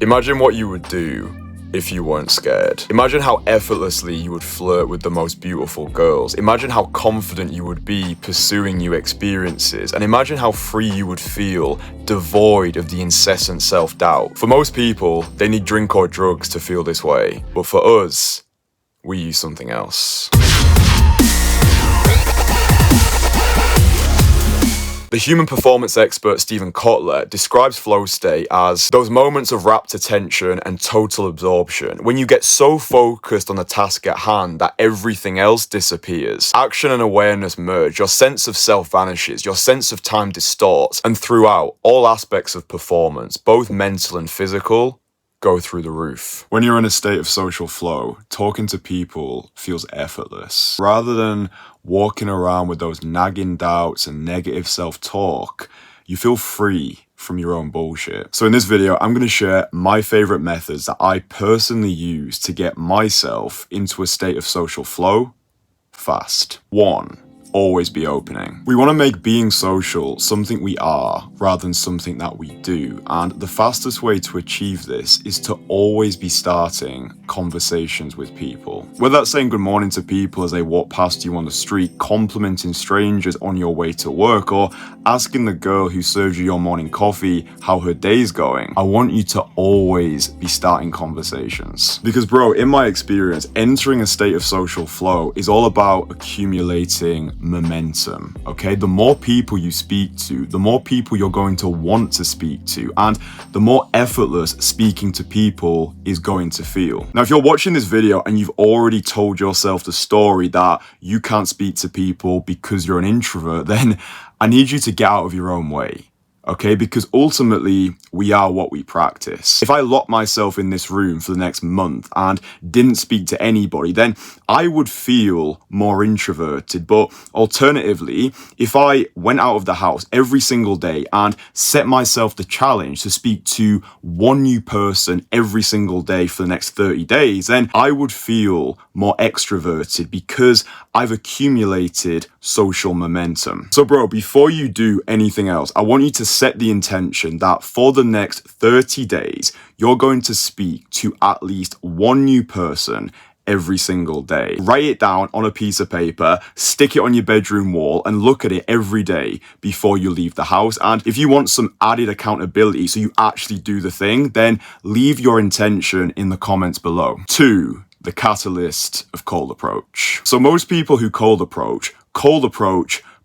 Imagine what you would do if you weren't scared. Imagine how effortlessly you would flirt with the most beautiful girls. Imagine how confident you would be pursuing new experiences. And imagine how free you would feel, devoid of the incessant self-doubt. For most people, they need drink or drugs to feel this way. But for us, we use something else. The human performance expert Stephen Kotler describes flow state as those moments of rapt attention and total absorption, when you get so focused on the task at hand that everything else disappears. Action and awareness merge, your sense of self vanishes, your sense of time distorts, and throughout, all aspects of performance, both mental and physical, go through the roof. When you're in a state of social flow, talking to people feels effortless. Rather than walking around with those nagging doubts and negative self-talk, you feel free from your own bullshit. So in this video, I'm going to share my favorite methods that I personally use to get myself into a state of social flow fast. 1. Always be opening. We want to make being social something we are rather than something that we do, and the fastest way to achieve this is to always be starting conversations with people. Whether that's saying good morning to people as they walk past you on the street, complimenting strangers on your way to work, or asking the girl who serves you your morning coffee how her day's going, I want you to always be starting conversations. Because bro, in my experience, entering a state of social flow is all about accumulating momentum, okay? The more people you speak to, the more people you're going to want to speak to, and the more effortless speaking to people is going to feel. Now, if you're watching this video and you've already told yourself the story that you can't speak to people because you're an introvert, then I need you to get out of your own way. Okay, because ultimately we are what we practice. If I locked myself in this room for the next month and didn't speak to anybody, then I would feel more introverted. But alternatively, if I went out of the house every single day and set myself the challenge to speak to one new person every single day for the next 30 days, then I would feel more extroverted because I've accumulated social momentum. So bro, before you do anything else, I want you to set the intention that for the next 30 days, you're going to speak to at least one new person every single day. Write it down on a piece of paper, stick it on your bedroom wall, and look at it every day before you leave the house. And if you want some added accountability so you actually do the thing, then leave your intention in the comments below. 2. The catalyst of cold approach. So most people who cold approach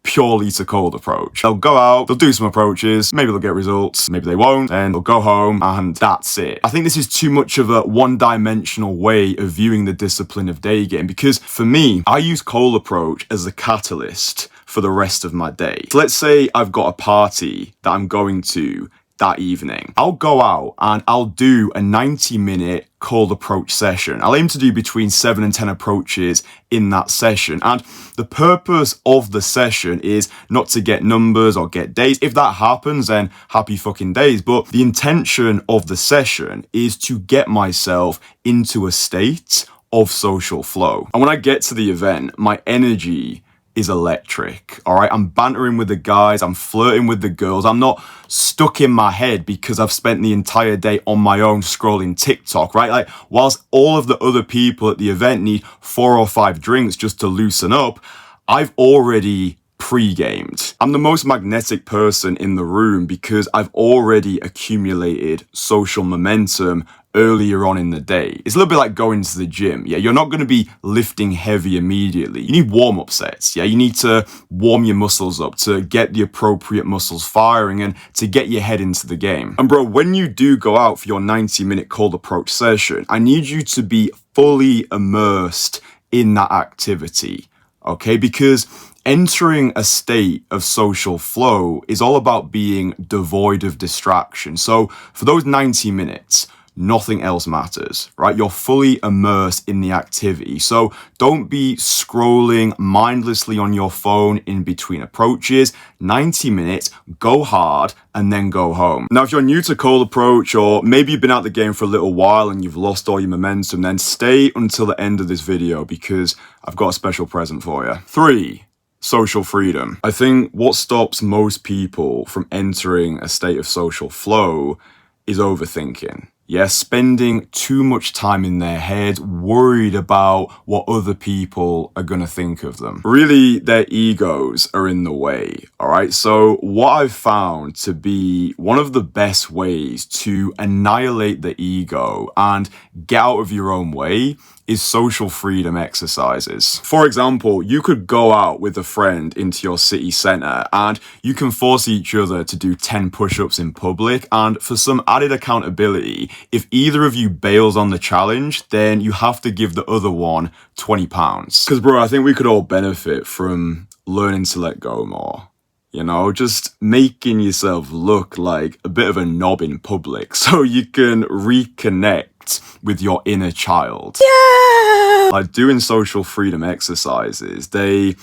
purely to cold approach. They'll go out, they'll do some approaches, maybe they'll get results, maybe they won't, and they'll go home and that's it. I think this is too much of a one-dimensional way of viewing the discipline of day game, because for me, I use cold approach as a catalyst for the rest of my day. So let's say I've got a party that I'm going to that evening. I'll go out and I'll do a 90-minute cold approach session. I'll aim to do between 7 and 10 approaches in that session. And the purpose of the session is not to get numbers or get days. If that happens, then happy fucking days. But the intention of the session is to get myself into a state of social flow. And when I get to the event, my energy is electric. All right, I'm bantering with the guys, I'm flirting with the girls, I'm not stuck in my head because I've spent the entire day on my own scrolling TikTok, right? Like, whilst all of the other people at the event need 4 or 5 drinks just to loosen up, I've already pre-gamed. I'm the most magnetic person in the room because I've already accumulated social momentum earlier on in the day. It's a little bit like going to the gym. Yeah, you're not going to be lifting heavy immediately. You need warm-up sets. Yeah, you need to warm your muscles up to get the appropriate muscles firing and to get your head into the game. And bro, when you do go out for your 90-minute cold approach session, I need you to be fully immersed in that activity. Okay, because entering a state of social flow is all about being devoid of distraction. So for those 90 minutes, nothing else matters, right? You're fully immersed in the activity. So don't be scrolling mindlessly on your phone in between approaches. 90 minutes, go hard, and then go home. Now, if you're new to cold approach, or maybe you've been out the game for a little while and you've lost all your momentum, then stay until the end of this video because I've got a special present for you. 3. Social freedom. I think what stops most people from entering a state of social flow is overthinking. Yeah, spending too much time in their head, worried about what other people are gonna think of them. Really, their egos are in the way, all right? So what I've found to be one of the best ways to annihilate the ego and get out of your own way is social freedom exercises. For example, you could go out with a friend into your city centre and you can force each other to do 10 push-ups in public, and for some added accountability, if either of you bails on the challenge, then you have to give the other one £20. Because bro, I think we could all benefit from learning to let go more. You know, just making yourself look like a bit of a knob in public so you can reconnect with your inner child. Yeah! Like doing social freedom exercises, they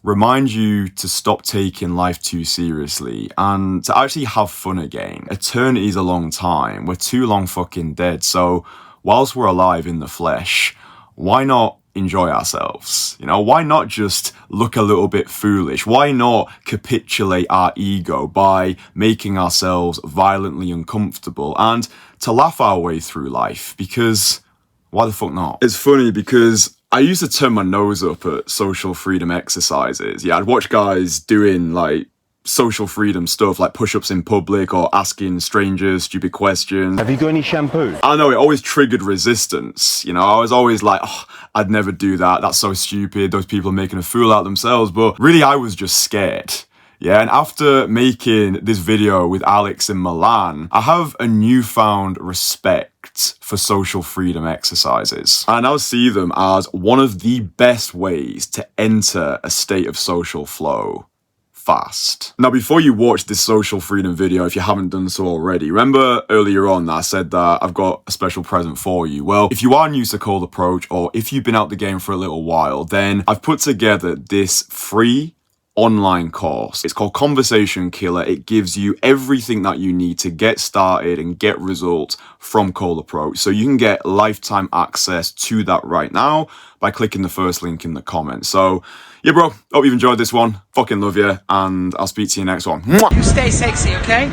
remind you to stop taking life too seriously and to actually have fun again. Eternity's a long time. We're too long fucking dead. So whilst we're alive in the flesh, why not enjoy ourselves? You know, why not just look a little bit foolish? Why not capitulate our ego by making ourselves violently uncomfortable and to laugh our way through life? Because why the fuck not? It's funny because I used to turn my nose up at social freedom exercises. Yeah, I'd watch guys doing like social freedom stuff like push-ups in public or asking strangers stupid questions. Have you got any shampoo? I know, it always triggered resistance. You know, I was always like, oh, I'd never do that. That's so stupid. Those people are making a fool out of themselves. But really, I was just scared. Yeah, and after making this video with Alex in Milan, I have a newfound respect for social freedom exercises. I now see them as one of the best ways to enter a state of social flow fast. Now, before you watch this social freedom video, if you haven't done so already, remember earlier on that I said that I've got a special present for you. Well, if you are new to Cold Approach, or if you've been out the game for a little while, then I've put together this free online course. It's called Conversation Killer. It gives you everything that you need to get started and get results from Cold Approach. So you can get lifetime access to that right now by clicking the first link in the comments. So yeah, bro, hope you've enjoyed this one. Fucking love you, and I'll speak to you next one. You stay sexy, okay?